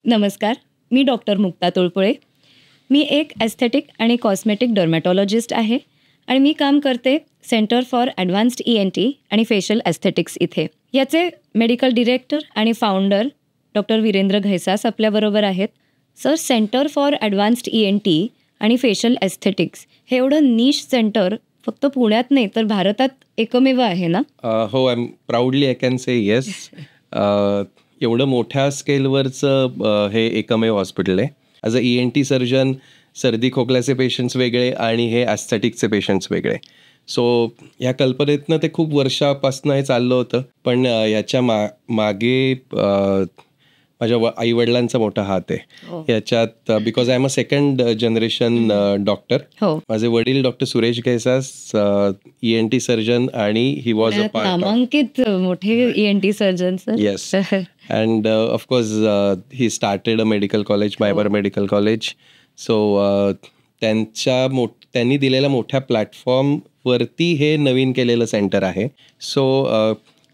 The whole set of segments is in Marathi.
नमस्कार, मी डॉक्टर मुक्ता तोळपुळे. मी एक ॲस्थेटिक आणि कॉस्मेटिक डर्मॅटॉलॉजिस्ट आहे आणि मी काम करते सेंटर फॉर ॲडव्हान्स्ड ENT आणि फेशियल ॲस्थेटिक्स इथे. याचे मेडिकल डिरेक्टर आणि फाउंडर डॉक्टर वीरेंद्र घैसास आपल्याबरोबर आहेत. Sir, centre for advanced ENT आणि फेशियल ॲस्थेटिक्स हे एवढं निश सेंटर फक्त पुण्यात नाही तर भारतात एकमेव आहे ना? हो, I am proudly I can say yes. एवढं मोठ्या स्केलवरचं हे एकमेव हॉस्पिटल आहे. ॲज अ ENT सर्जन सर्दी खोकल्याचे पेशंट्स वेगळे आणि हे ॲस्थेटिकचे पेशंट्स वेगळे. सो ह्या कल्पनेतनं ते खूप वर्षापासून हे चाललं होतं. पण याच्या मागे माझ्या आईवडिलांचा मोठा हात आहे याच्यात. Because I am a second generation doctor. माझे वडील doctor Suresh Ghaisas ENT surgeon आणि ही वॉज अ नामांकित मोठे ENT surgeon. Yes. And of course he started a medical college, मायबार मेडिकल कॉलेज. सो त्यांनी दिलेल्या मोठ्या प्लॅटफॉर्मवरती हे नवीन केलेलं सेंटर आहे. सो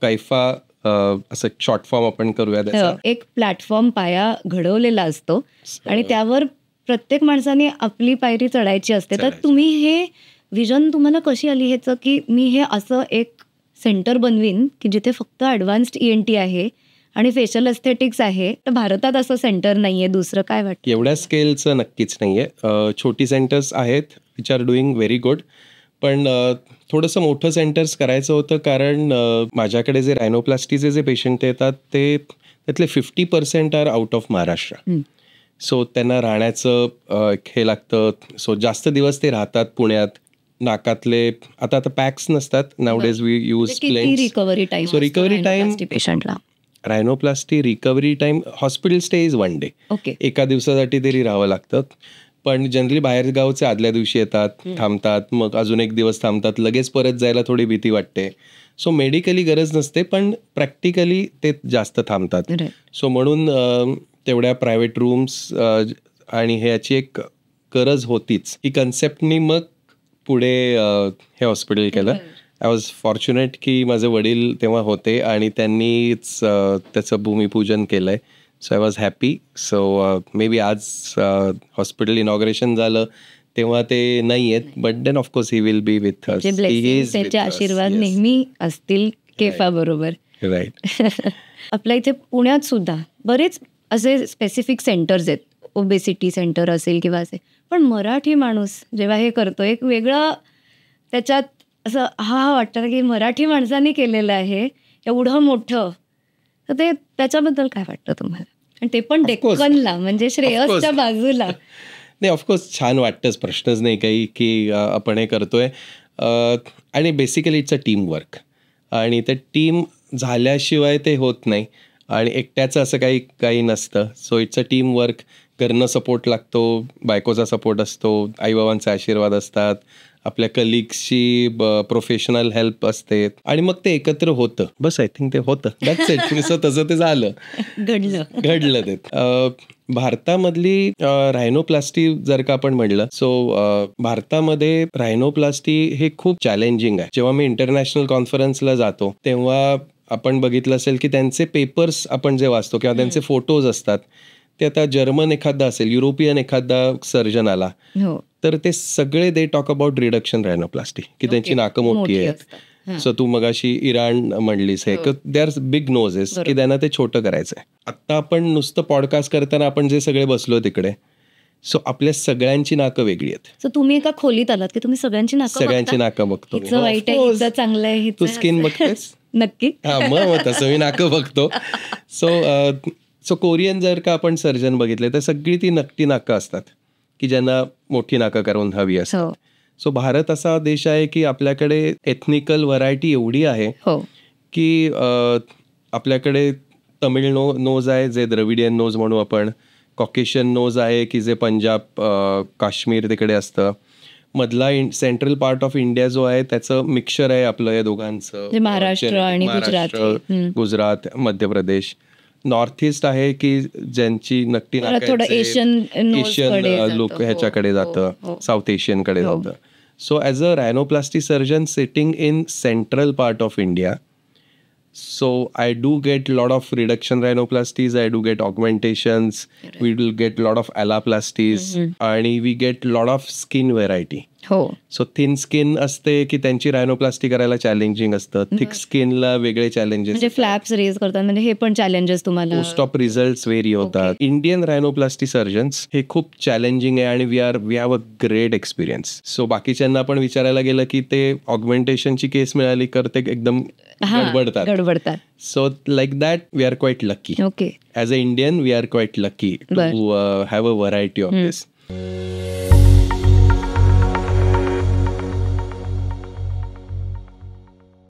कैफा असं शॉर्ट फॉर्म आपण करूया त्याचा. एक प्लॅटफॉर्म पाया घडवलेला असतो आणि त्यावर प्रत्येक माणसाने आपली पायरी चढायची असते. तर तुम्ही हे विजन तुम्हाला कशी आली ह्याचं की मी हे असं एक सेंटर बनवीन की जिथे फक्त ॲडव्हान्स्ड ENT आहे आणि फेशियल एस्थेटिक्स आहे? तर भारतात असं सेंटर नाहीये दुसरं, काय वाटतं? एवढ्या स्केलचं नक्कीच नाहीये. छोटी सेंटर्स आहेत which are doing very good. पण थोडंसं मोठं सेंटर्स करायचं होतं कारण माझ्याकडे जे रायनोप्लास्टीचे जे पेशंट येतात ते त्यातले 50% are out of Maharashtra. So त्यांना राहण्याचं हे लागतं. सो जास्त दिवस ते राहतात पुण्यात. नाकातले आता पॅक्स नसतात. Nowadays we use plains. Recovery time. So recovery time पेशंटला rhinoplasty recovery time hospital stay is 1 day. Okay. एका दिवसासाठी तरी राहावं लागतं. पण जनरली बाहेरगावचे आदल्या दिवशी येतात, थांबतात, मग अजून एक दिवस थांबतात, लगेच परत जायला थोडी भीती वाटते. सो मेडिकली गरज नसते पण प्रॅक्टिकली ते जास्त थांबतात. सो म्हणून तेवढ्या प्रायव्हेट रूम्स आणि ह्याची एक गरज होतीच. ही कन्सेप्टनी मग पुढे हे हॉस्पिटल केलं. आय वॉज फॉर्च्युनेट की माझे वडील तेव्हा होते आणि त्यांनीच त्याचं भूमिपूजन केलंय. So I was happy. So maybe आज हॉस्पिटल इनॉग्रेशन झालं तेव्हा ते नाही आहेत. But then of course he will be with us. त्याचे आशीर्वाद नेहमी असतील केफा बरोबर. राईट. आपल्या इथे पुण्यात सुद्धा बरेच असे स्पेसिफिक सेंटर्स आहेत. ओबेसिटी सेंटर असेल किंवा असे. पण मराठी माणूस जेव्हा हे करतो एक वेगळं त्याच्यात असं हा वाटतं की मराठी माणसाने केलेलं आहे एवढं मोठं. तर ते त्याच्याबद्दल काय वाटतं तुम्हाला? आणि ते पण डेक्कनला, म्हणजे श्रेयसच्या बाजूला. नाही, ऑफकोर्स छान वाटतंच, प्रश्नच नाही काही की आपण हे करतोय. आणि basically it's a team work आणि ते टीम झाल्याशिवाय ते होत नाही आणि एकट्याचं असं काही नसतं. So it's a team work. घरनं सपोर्ट लागतो, बायकोचा सपोर्ट असतो, आईबाबांचे आशीर्वाद असतात, आपल्या कलिग्सची प्रोफेशनल हेल्प असते आणि मग ते एकत्र होतं. बस आय थिंक ते होतं. That's it. तसं ते झालं, घडलं ते. भारतामधली रायनोप्लास्टी जर का आपण म्हटलं, सो भारतामध्ये रायनोप्लास्टी हे खूप चॅलेंजिंग आहे. जेव्हा मी इंटरनॅशनल कॉन्फरन्सला जातो तेव्हा आपण बघितलं असेल की त्यांचे पेपर्स आपण जे वाचतो किंवा त्यांचे फोटोज असतात ते आता जर्मन एखादा असेल, युरोपियन एखादा सर्जन आला तर ते सगळे दे टॉक अबाउट रिडक्शन रायनोप्लास्टी की त्यांची नाकं मोठी आहेत. सो तू मगाशी इराण म्हणलीस हे, दे आर बिग नोजेस की त्यांना ते छोटं करायचंय. आता आपण नुसतं पॉडकास्ट करताना आपण जे सगळे बसलो तिकडे, सो आपल्या सगळ्यांची नाकं वेगळी आहेत. सो तुम्ही एका खोलीत आलात की तुम्ही सगळ्यांची नाकं बघतो. वाईट आहे, हिचं चांगलं आहे, तू स्किन बघतेस? नक्की. हा, मग तसं मी नाकं बघतो. सो कोरियन जर का आपण सर्जन बघितले तर सगळी ती नकटी नाकं असतात की ज्यांना मोठी नाकं करून हवी असतात. सो भारत असा देश आहे की आपल्याकडे एथनिकल व्हरायटी एवढी आहे की आपल्याकडे तमिळ नोज आहे जे द्रविडियन नोज म्हणू आपण, कॉकेशियन नोज आहे की जे पंजाब काश्मीर तिकडे असतं, मधला सेंट्रल पार्ट ऑफ इंडिया जो आहे त्याचं मिक्सचर आहे आपलं या दोघांचं, महाराष्ट्र आणि गुजरात, मध्य प्रदेश. नॉर्थ ईस्ट आहे की ज्यांची नकटी एशियन लुक ह्याच्याकडे जातं, साऊथ एशियनकडे जातं. So as a rhinoplasty surgeon sitting in central part of India, So I do get a lot of reduction rhinoplasties, I do get augmentations, we will get a lot of alloplasties, आणि we get a lot of skin variety. हो. सो थिन स्किन असते की त्यांची रायनोप्लास्टी करायला चॅलेंजिंग असतं, थिक स्किनला वेगळे चॅलेंजेस, म्हणजे फ्लॅप्स रेज करतात, म्हणजे हे पण चॅलेंजेस तुम्हाला. पोस्ट ऑफ रिझल्ट व्हेरी होतात. इंडियन रायनोप्लास्टी सर्जन्स हे खूप चॅलेंजिंग आहे आणि we have a great experience. So बाकीच्यांना पण विचारायला गेलं की ते ऑगमेंटेशनची केस मिळाली तर ते एकदम गडबडतात. So like that we are quite lucky. Okay. As a Indian we are quite lucky to have a variety of this.